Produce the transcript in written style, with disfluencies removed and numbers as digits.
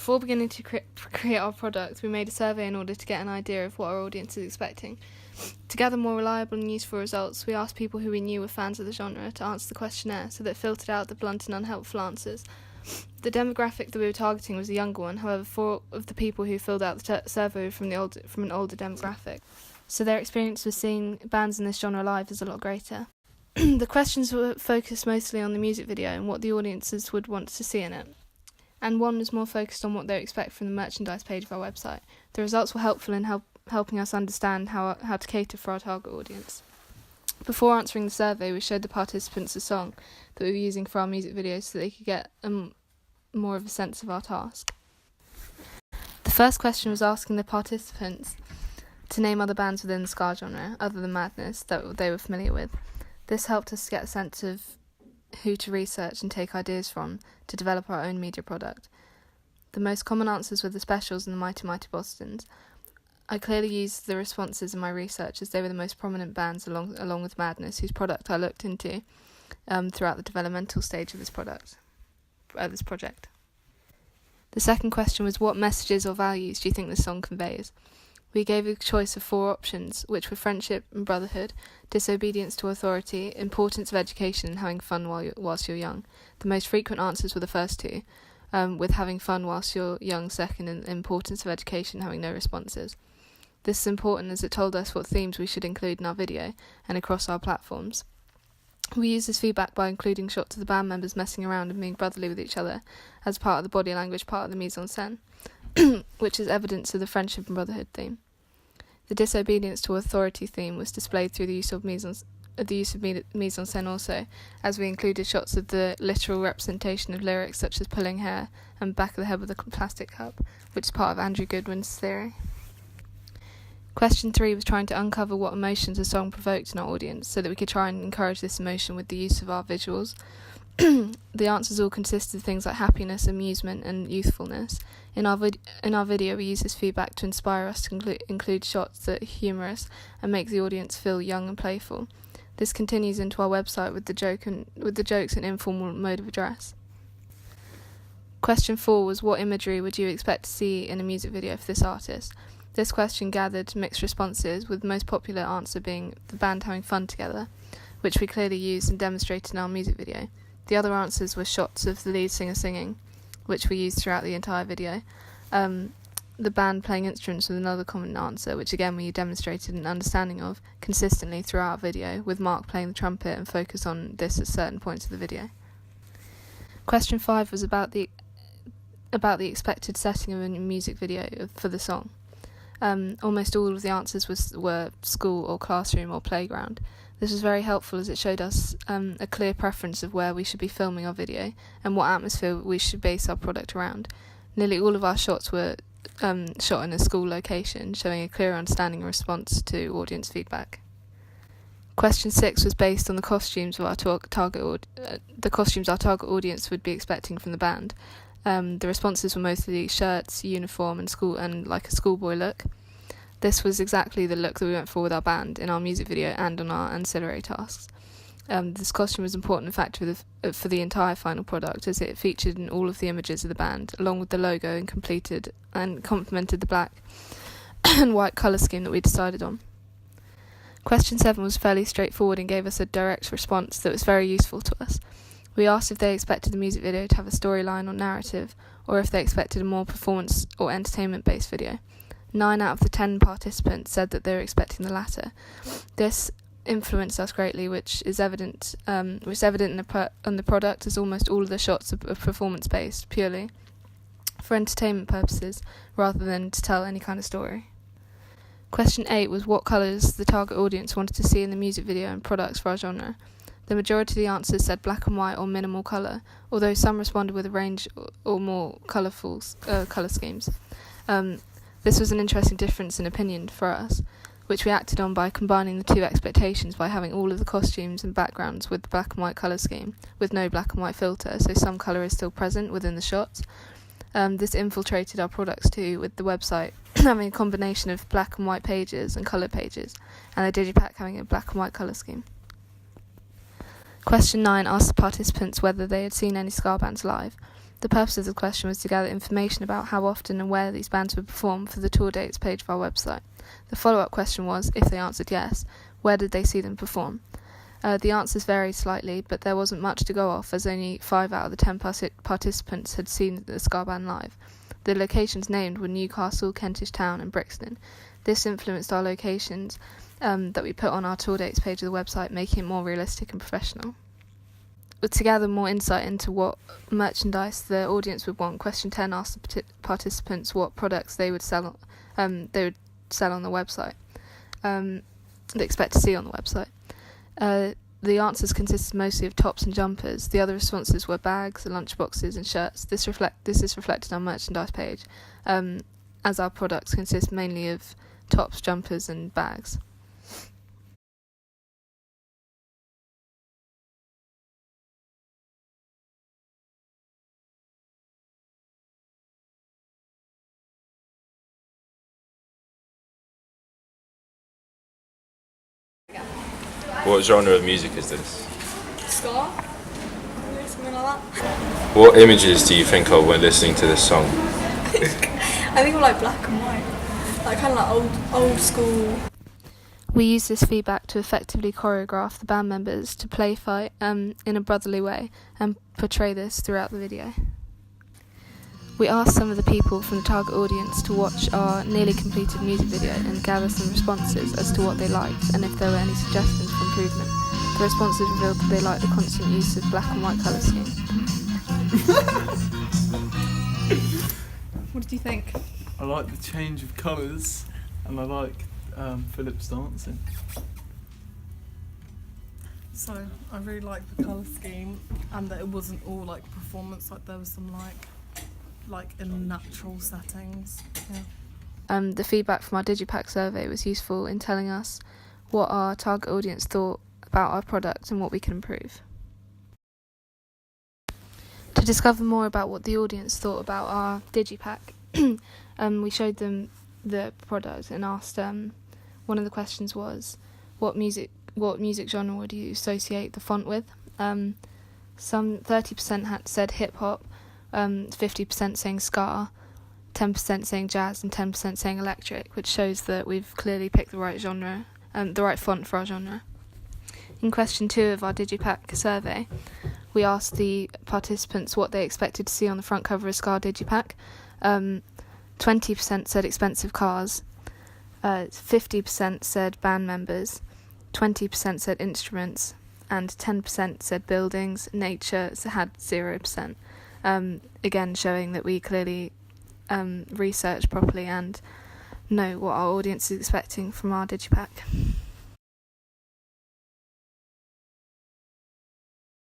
Before beginning to create our product, we made a survey in order to get an idea of what our audience is expecting. To gather more reliable and useful results, we asked people who we knew were fans of the genre to answer the questionnaire, so that it filtered out the blunt and unhelpful answers. The demographic that we were targeting was a younger one. However, 4 of the people who filled out the survey were from an older demographic, so their experience with seeing bands in this genre live is a lot greater. The questions were focused mostly on the music video and what the audiences would want to see in it, and one was more focused on what they expect from the merchandise page of our website. The results were helpful in helping us understand how to cater for our target audience. Before answering the survey, we showed the participants a song that we were using for our music videos so they could get more of a sense of our task. The first question was asking the participants to name other bands within the ska genre, other than Madness, that they were familiar with. This helped us get a sense of who to research and take ideas from to develop our own media product. The most common answers were the Specials and the Mighty Mighty Bostons. I clearly used the responses in my research as they were the most prominent bands along with Madness, whose product I looked into throughout the developmental stage of this project. The second question was, what messages or values do you think this song conveys? We gave a choice of 4 options, which were friendship and brotherhood, disobedience to authority, importance of education, and having fun whilst you're young. The most frequent answers were the first 2, with having fun whilst you're young second, and importance of education having no responses. This is important as it told us what themes we should include in our video and across our platforms. We used this feedback by including shots of the band members messing around and being brotherly with each other as part of the body language part of the mise-en-scène, which is evidence of the friendship and brotherhood theme. The disobedience to authority theme was displayed through the use of mise-en-scène also, as we included shots of the literal representation of lyrics such as pulling hair and back of the head with a plastic cup, which is part of Andrew Goodwin's theory. Question 3 was trying to uncover what emotions a song provoked in our audience so that we could try and encourage this emotion with the use of our visuals. The answers all consisted of things like happiness, amusement, and youthfulness. In our video, we use this feedback to inspire us to include shots that are humorous and make the audience feel young and playful. This continues into our website with the jokes and informal mode of address. Question 4 was, what imagery would you expect to see in a music video for this artist? This question gathered mixed responses, with the most popular answer being the band having fun together, which we clearly used and demonstrated in our music video. The other answers were shots of the lead singer singing, which we used throughout the entire video. The band playing instruments was another common answer, which again we demonstrated an understanding of consistently throughout our video, with Mark playing the trumpet and focus on this at certain points of the video. Question 5 was about the expected setting of a music video for the song. Almost all of the answers were school or classroom or playground. This was very helpful as it showed us a clear preference of where we should be filming our video and what atmosphere we should base our product around. Nearly all of our shots were shot in a school location, showing a clear understanding and response to audience feedback. Question 6 was based on the costumes of our target audience would be expecting from the band. The responses were mostly shirts, uniform, and like a schoolboy look. This was exactly the look that we went for with our band in our music video and on our ancillary tasks. This costume was an important factor for the entire final product, as it featured in all of the images of the band, along with the logo, and complemented the black and white colour scheme that we decided on. Question 7 was fairly straightforward and gave us a direct response that was very useful to us. We asked if they expected the music video to have a storyline or narrative, or if they expected a more performance or entertainment-based video. 9 out of the 10 participants said that they were expecting the latter. This influenced us greatly, which is evident in the product, as almost all of the shots are performance-based, purely for entertainment purposes, rather than to tell any kind of story. Question 8 was what colours the target audience wanted to see in the music video and products for our genre. The majority of the answers said black and white or minimal colour, although some responded with a range or more colourful colour schemes. This was an interesting difference in opinion for us, which we acted on by combining the 2 expectations by having all of the costumes and backgrounds with the black and white colour scheme, with no black and white filter, so some colour is still present within the shots. This infiltrated our products too, with the website having a combination of black and white pages and colour pages, and the digipack having a black and white colour scheme. Question 9 asked the participants whether they had seen any ska bands live. The purpose of the question was to gather information about how often and where these bands would perform for the tour dates page of our website. The follow-up question was, if they answered yes, where did they see them perform? The answers varied slightly, but there wasn't much to go off, as only 5 out of the 10 participants had seen the ska band live. The locations named were Newcastle, Kentish Town and Brixton. This influenced our locations that we put on our tour dates page of the website, making it more realistic and professional. To gather more insight into what merchandise the audience would want, question 10 asked the participants what products they would sell on the website, they expect to see on the website. The answers consisted mostly of tops and jumpers. The other responses were bags, lunchboxes and shirts. This is reflected on our merchandise page, as our products consist mainly of tops, jumpers and bags. What genre of music is this? Ska? Something like that. What images do you think of when listening to this song? I think of like black and white. Like kind of like old school. We used this feedback to effectively choreograph the band members to play fight in a brotherly way and portray this throughout the video. We asked some of the people from the target audience to watch our nearly completed music video and gather some responses as to what they liked and if there were any suggestions for improvement. The responses revealed that they liked the constant use of black and white colour scheme. What did you think? I like the change of colours and I like Philip's dancing. So I really liked the colour scheme and that it wasn't all like performance, like there was some like in natural settings. Yeah. The feedback from our Digipack survey was useful in telling us what our target audience thought about our product and what we can improve. To discover more about what the audience thought about our Digipack, we showed them the product and asked one of the questions was what music genre would you associate the font with? Some 30% had said hip hop, 50% saying ska, 10% saying jazz and 10% saying electric, which shows that we've clearly picked the right genre, the right font for our genre. In question 2 of our Digipack survey, we asked the participants what they expected to see on the front cover of Ska Digipack. 20% said expensive cars, 50% said band members, 20% said instruments, and 10% said buildings. Nature had 0%. Again, showing that we clearly research properly and know what our audience is expecting from our Digipack.